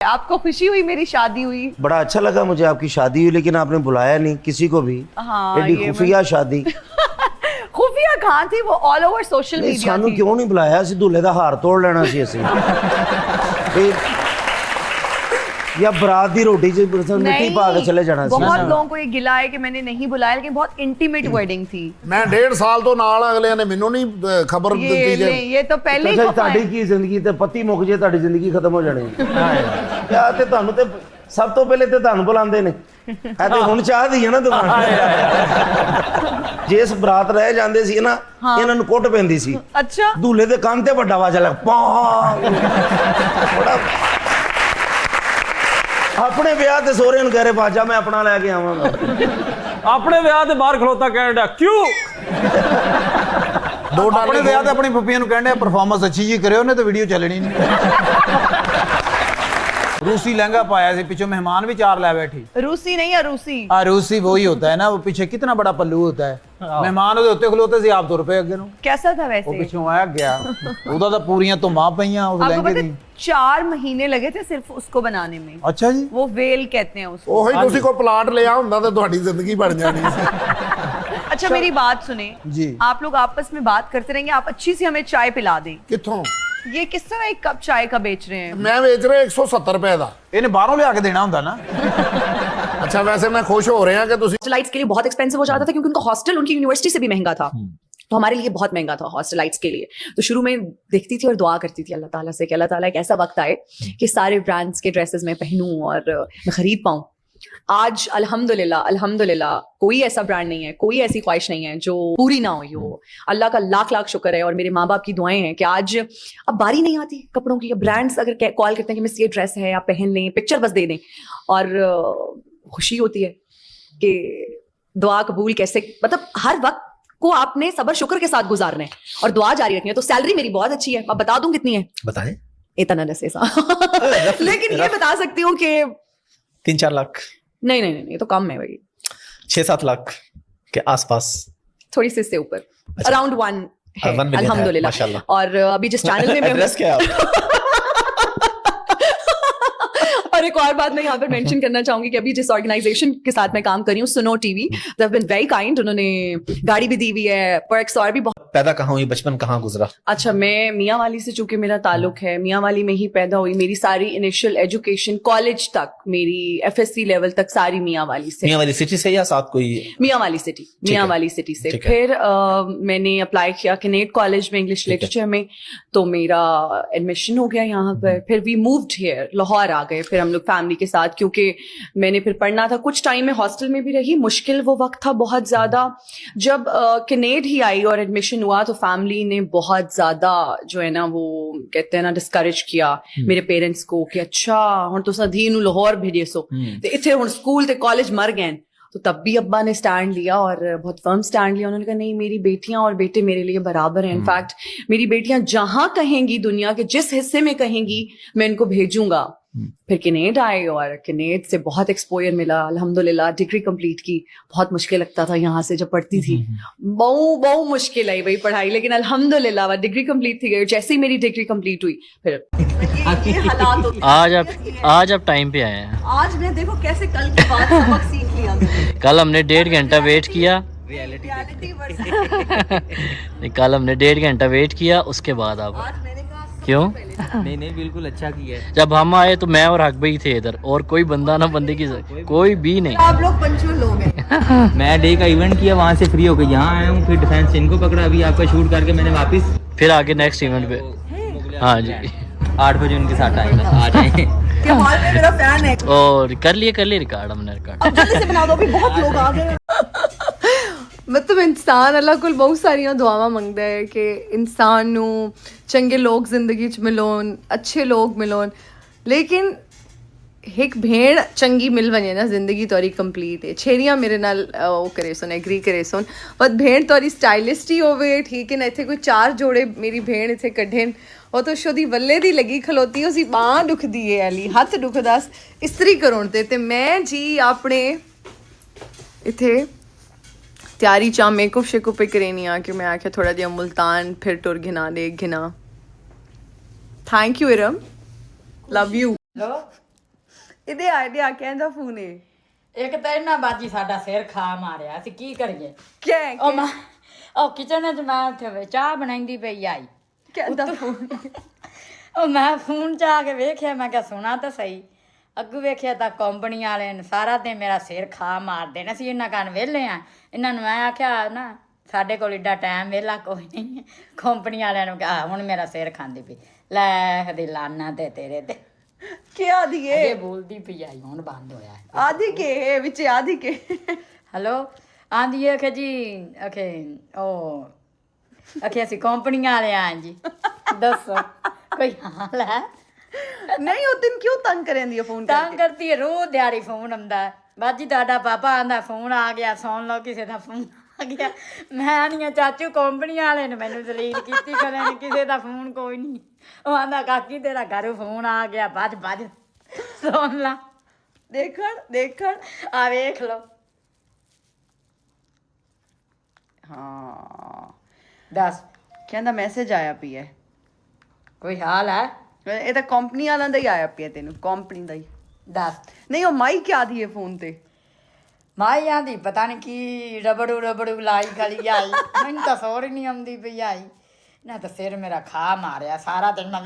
आपको खुशी हुई मेरी शादी हुई? बड़ा अच्छा लगा मुझे आपकी शादी हुई, लेकिन आपने बुलाया नहीं किसी को भी। हाँ, एडी खुफिया शादी। खुफिया कहाँ थी, वो ऑल ओवर सोशल मीडिया सानू थी। क्यों नहीं बुलाया? ਅਸੀਂ दूल्हे ਦਾ हार तोड़ लेना ਸੀ ਅਸੀਂ। या बरात दी रोटी च मिट्टी पा के चले जाना ਸੀ। बहुत लोगों को ये गिला है कि मैंने नहीं बुलाया, लेकिन बहुत इंटीमेट वेडिंग थी। मैं 1.5 साल तो नाल अगले ने मैनू नहीं खबर दी जे। ये तो पहले ही ਤੁਹਾਡੀ ਕੀ ਜ਼ਿੰਦਗੀ ਤੇ ਪਤੀ ਮੁੱਕ ਜੇ ਤੁਹਾਡੀ ਜ਼ਿੰਦਗੀ ਖਤਮ ਹੋ ਜਾਣੀ ਹੈ। ਯਾ ਤੇ ਤੁਹਾਨੂੰ ਤੇ ਸਭ ਤੋਂ ਪਹਿਲੇ ਤੇ ਤੁਹਾਨੂੰ ਬੁਲਾਉਂਦੇ ਨੇ। ਇਹ ਤੇ ਹੁਣ ਚਾਹ ਦੀ ਹੈ ਨਾ ਦੁਕਾਨ। ਜਿਸ ਬਰਾਤ ਰਹਿ ਜਾਂਦੇ ਸੀ ਨਾ, ਇਹਨਾਂ ਨੂੰ ਕੁੱਟ ਪੈਂਦੀ ਸੀ। अच्छा दूल्हे ਦੇ ਕੰਨ ਤੇ ਵੱਡਾ ਵਾਜਾ ਲੱਗ ਪਾ। ਬੜਾ ਆਪਣੇ ਵਿਆਹ ਤੇ ਸੋਹਰੇ ਨੂੰ ਕਹਿ ਰਹੇ ਬਾਜਾ ਮੈਂ ਆਪਣਾ ਲੈ ਕੇ ਆਵਾਂਗਾ। ਆਪਣੇ ਵਿਆਹ ਤੇ ਬਾਹਰ ਖਲੋਤਾ ਕਹਿਣ ਡਿਆ ਕਿਉਂ? ਆਪਣੇ ਵਿਆਹ ਤੇ ਆਪਣੀ ਪੱਪੀਆਂ ਨੂੰ ਕਹਿੰਦੇ ਪਰਫਾਰਮੈਂਸ ਅੱਛੀ ਜੀ ਕਰਿਓ ਨੇ ਤਾਂ ਵੀਡੀਓ ਚੱਲਣੀ ਨਹੀਂ। रूसी लहंगा पाया से पीछे मेहमान भी 4 ला बैठी। रूसी नहीं है, रूसी। रूसी वही होता है ना, वो पीछे कितना बड़ा पल्लू होता है। मेहमान ਉਹਦੇ ਉੱਤੇ ਖਲੋਤੇ ਸੀ, ਆਪ ਤੁਰ ਪਏ ਅੱਗੇ ਨੂੰ। कैसा था वैसे? ਉਹ ਪਿੱਛੋਂ ਆਇਆ ਗਿਆ, ਉਹਦਾ ਤਾਂ ਪੂਰੀਆਂ ਧੁੰਮਾਂ ਪਈਆਂ ਉਸ आपको ਲਹਿੰਗੇ पता ਦੀ। 4 महीने लगे थे सिर्फ उसको बनाने में। ਅੱਛਾ ਜੀ, वो वेल कहते हैं उसको। ਉਹੀ ਤੁਸੀਂ ਕੋਈ ਪਲਾਟ ਲਿਆ ਹੁੰਦਾ ਤਾਂ ਤੁਹਾਡੀ ਜ਼ਿੰਦਗੀ ਬਣ ਜਾਣੀ ਸੀ। अच्छा मेरी बात सुने जी। आप लोग आपस में बात करते रहेंगे, आप अच्छी सी हमें चाय पिला दें। ਕਿੱਥੋਂ? ये किस तरह एक कप चाय का बेच रहे हैं? ਮੈਂ ਵੇਚ ਰਿਹਾ 170 ਰੁਪਏ ਦਾ। ਇਹਨੇ ਬਾਹਰੋਂ ਲਿਆ ਕੇ ਦੇਣਾ ਹੁੰਦਾ ਨਾ। अच्छा वैसे मैं खुश हो रहे हैं कि ਤੁਸੀਂ हॉस्टलाइट्स के लिए बहुत एक्सपेंसिव हो जाता था, क्योंकि उनका हॉस्टल उनकी यूनिवर्सिटी से भी महंगा था। तो हमारे लिए बहुत महंगा था हॉस्टलाइट्स के लिए। तो शुरू में देखती थी और दुआ करती थी अल्लाह ताला से कि अल्लाह ताला एक ऐसा वक्त आए कि सारे ब्रांड्स के ड्रेसेस मैं पहनूं और मैं खरीद पाऊं। आज अल्हम्दुलिल्लाह कोई ऐसा ब्रांड नहीं है, कोई ऐसी ख्वाहिश नहीं है जो पूरी ना हुई हो। अल्लाह का लाख लाख शुक्र है और मेरे माँ बाप की दुआएं हैं कि आज अब बारी नहीं आती कपड़ों की। ब्रांड्स अगर कॉल करते हैं कि मिस ये ड्रेस है, आप पहन लें, पिक्चर बस दे दें, और खुशी होती है कि दुआ कबूल कैसे, मतलब हर वक्त को आपने सबर शुक्र के साथ गुजारना है और दुआ जारी रखनी है। तो सैलरी मेरी बहुत अच्छी है, अब बता दूं कितनी है? बताएं। इतना नसेसा लेकिन ये बता सकती हूँ कि 3-4 लाख? नहीं नहीं नहीं, ये तो कम है भाई। 6-7 लाख के आसपास, थोड़ी सी इससे ऊपर, अराउंड 1 है 1 मिलियन अल्हम्दुलिल्लाह। माशाल्लाह। और अभी जिस चैनल में मैं एड्रेस क्या है? और एक और बात मैं यहाँ पर मेंशन करना चाहूंगी कि अभी जिस ऑर्गेनाइजेशन के साथ मैं काम कर रही हूँ, सुनो TV, they have been very kind. उन्होंने गाड़ी भी दी हुई है, पर्क्स और भी बहुत। पैदा कहाँ हुई, बचपन कहाँ गुजरा? अच्छा, मैं मियाँ वाली से चूंकि मेरा ताल्लुक है, मियाँ वाली में ही पैदा हुई। मेरी सारी इनिशियल एजुकेशन कॉलेज तक, मेरी FSC लेवल तक सारी मियाँ वाली से। मियाँ वाली सिटी से या साथ कोई? मियाँ वाली सिटी, मियाँ वाली सिटी से। फिर मैंने अप्लाई किया कैनेट कॉलेज में इंग्लिश लिटरेचर में, तो मेरा एडमिशन हो गया यहाँ पर। फिर वी मूव्ड हियर, लाहौर आ गए फिर हम लोग फैमिली के साथ, क्योंकि मैंने फिर पढ़ना था। कुछ टाइम में हॉस्टल में भी रही, मुश्किल वो वक्त था बहुत ज्यादा। जब कैनेट ही आई और एडमिशन हुआ तो फैमिली ने बहुत ज्यादा जो है ना, वो कहते हैं ना, डिस्करेज किया मेरे पेरेंट्स को कि अच्छा हुण तुसां धी नूं लाहौर भेजे सो ते इत्थे हुण स्कूल ते कॉलेज मर गए। तो तब भी अब्बा ने स्टैंड लिया और बहुत फर्म स्टैंड लिया। उन्होंने कहा नहीं, मेरी बेटियां और बेटे मेरे लिए बराबर हैं। इनफैक्ट मेरी बेटियां जहां कहेंगी, दुनिया के जिस हिस्से में कहेंगी, मैं इनको भेजूंगा। फिर कैनेट आए और कैनेट से बहुत एक्सपोजर मिला अल्हम्दुलिल्लाह। डिग्री कंप्लीट की, बहुत मुश्किल लगता था यहाँ से जब पढ़ती थी, बहु मुश्किल आई भाई पढ़ाई, लेकिन अल्हम्दुलिल्लाह डिग्री कंप्लीट थी गई। जैसे ही मेरी डिग्री कंप्लीट हुई फिर ये हालात होते। आज आप टाइम पे आए हैं। आज मैं देखो कैसे कल के बाद सबक सीख लिया मैंने। कल हमने 1.5 घंटा वेट किया। कल हमने 1.5 घंटा वेट किया, उसके बाद आप क्यों? नहीं बिल्कुल अच्छा किया है। जब हम आए तो मैं और हक भाई थे इधर, और कोई बंदा ना बंदे की कोई भी नहीं। आप लोग पंचुअल लोग हैं। मैं डे का इवेंट किया, वहाँ से फ्री होकर यहाँ आया हूँ, फिर डिफेंस इनको पकड़ा, अभी आपका शूट करके मैंने वापस फिर आगे नेक्स्ट इवेंट पे। हाँ जी, 8 बजे उनके साथ आएगा, आ जाए। हॉल में मेरा फैन है। और कर लिए रिकॉर्ड हमने रिकॉर्ड। अब जल्दी से बना दो, अभी बहुत लोग आ गए। मतलब इंसान अल्लाह कोल बहुत सारियां दुआवां मंगदा है कि इंसान नू चंगे लोग जिंदगी च मिलोन, अच्छे लोग मिलोन, लेकिन एक भेड़ चंगी मिल वने ना जिंदगी तोरी कंप्लीट है। छेड़ियां मेरे नाल वो करे सुन, एग्री करे सुन, पर भेड़ तोरी स्टाइलिस्ट ही होवे ठीक है ना। इत्थे कोई 4 जोड़े मेरी भेड़ इत्थे कढेन, ਉਹ ਤਾਂ ਸ਼ੋਦੀ ਵੱਲੇ ਦੀ ਲੱਗੀ ਖਲੋਤੀ, ਉਸੀ ਬਾਂਹ ਦੁਖਦੀ ਏ ਅਲੀ, ਹੱਥ ਦੁਖਦਾ ਇਸਤਰੀ ਕਰਾਉਣ ਤੇ ਮੈਂ ਜੀ ਆਪਣੇ ਇੱਥੇ ਤਿਆਰੀ ਚਾਹ ਮੇਕਅਪ ਸ਼ੇਕਅਪ ਕਰਨੀ ਆ ਕਿ ਮੈਂ ਆਖਿਆ ਥੋੜਾ ਜਿਹਾ ਮੁਲਤਾਨ ਫਿਰ ਟੁਰ ਘਿਨਾ ਦੇ ਘਿਨਾ। Thank you Iram, love you. ਇਹਦੇ ਆਈਡੀਆ ਕਹਿੰਦਾ ਫੋਨ ਹੈ ਇੱਕ ਤਾਂ ਇਹਨਾਂ ਬਾਜੀ ਸਾਡਾ ਸਿਰ ਖਾ ਮਾਰਿਆ ਅਸੀਂ ਕੀ ਕਰੀਏ ਕਿਆ ਉਹ ਮੈਂ ਉਹ ਕਿਚਨ 'ਚ ਮੈਂ ਉੱਥੇ ਚਾਹ ਬਣਾਉਂਦੀ ਪਈ ਆਈ ਕਹਿੰਦਾ ਫੋਨ ਉਹ ਮੈਂ ਫੋਨ 'ਚ ਆ ਕੇ ਵੇਖਿਆ ਮੈਂ ਕਿਹਾ ਸੁਣਾ ਤਾਂ ਸਹੀ ਅੱਗੂ ਵੇਖਿਆ ਤਾਂ ਕੰਪਨੀ ਵਾਲੇ ਨੇ ਸਾਰਾ ਦਿਨ ਮੇਰਾ ਸਿਰ ਖਾ ਮਾਰ ਦੇਣਾ ਸੀ ਇਹਨਾਂ ਕਾਰਨ ਵਿਹਲੇ ਆ ਇਹਨਾਂ ਨੂੰ ਮੈਂ ਆਖਿਆ ਨਾ ਸਾਡੇ ਕੋਲ ਏਡਾ ਟਾਈਮ ਵਿਹਲਾ ਕੋਈ ਨਹੀਂ ਕੰਪਨੀ ਵਾਲਿਆਂ ਨੂੰ ਕਿਹਾ ਹੁਣ ਮੇਰਾ ਸਿਰ ਖਾਂਦੀ ਪਈ ਲੈ ਹਦੇ ਲਾਨਾ ਤੇ ਤੇਰੇ ਤੇ ਕੀ ਆਦੀ ਇਹ ਹੈ ਬੋਲਦੀ ਪਈ ਆਈ ਹੁਣ ਬੰਦ ਹੋਇਆ ਆਦੀ ਕੇ ਵਿੱਚ ਆਦੀ ਕੇ ਹੈਲੋ ਆਂਦੀ ਹੈ ਕਿ ਜੀ ਓਕੇ ਉਹ ਓਕੇ ਅਸੀਂ ਕੰਪਨੀ ਵਾਲੇ ਆਂ ਜੀ ਦੱਸੋ ਕੋਈ ਹਾਲ ਹੈ ਨਹੀਂ ਉਹ ਦਿਨ ਕਿਉਂ ਤੰਗ ਕरेंदी है फोन ਤੰਗ ਕਰਦੀ ਹੈ ਰੋਜ਼ ਦਿਹਾੜੀ ਫੋਨ ਆਉਂਦਾ ਬਾਜੀ ਤੁਹਾਡਾ ਪਾਪਾ ਆਂਦਾ ਫੋਨ ਆ ਗਿਆ ਸੁਣ ਲਓ ਕਿਸੇ ਦਾ ਫੋਨ ਆ ਗਿਆ ਮੈਂ ਨਹੀਂ ਆ ਚਾਚੂ ਕੰਪਨੀ ਵਾਲੇ ਨੇ ਮੈਨੂੰ ਦਲੀਲ ਕੀਤੀ ਕਦੇ ਨਹੀਂ ਕਿਸੇ ਦਾ ਫੋਨ ਕੋਈ ਨਹੀਂ ਉਹ ਆਂਦਾ ਕਾਕੀ ਤੇਰਾ ਘਰੋਂ ਫੋਨ ਆ ਗਿਆ ਬੱਜ ਬੱਜ ਸੁਣ ਲਾ देखण ਆ ਵੇਖ ਲਓ हाँ ਦੱਸ ਕਹਿੰਦਾ ਮੈਸੇਜ ਆਇਆ ਪਿਆ ਕੋਈ ਹਾਲ ਹੈ ਇਹ ਤਾਂ ਕੰਪਨੀ ਵਾਲਿਆਂ ਦਾ ਹੀ ਆਇਆ ਪਿਆ ਤੈਨੂੰ ਕੰਪਨੀ ਦਾ ਹੀ ਦੱਸ ਨਹੀਂ ਉਹ ਮਾਈ ਕਿਆ ਦੀ ਹੈ ਫੋਨ ਤੇ ਮਾਈਆਂ ਦੀ ਪਤਾ ਨਹੀਂ ਕੀ ਰਬੜੂ ਲਾਈ ਗਲੀ ਆਈ ਮੈਨੂੰ ਤਾਂ ਸੋਰ ਨਹੀਂ ਆਉਂਦੀ ਪਈ ਆਈ ਨਾ ਤਾਂ ਸਿਰ ਮੇਰਾ ਖਾ ਮਾਰਿਆ ਸਾਰਾ ਦਿਨ ਮੈਂ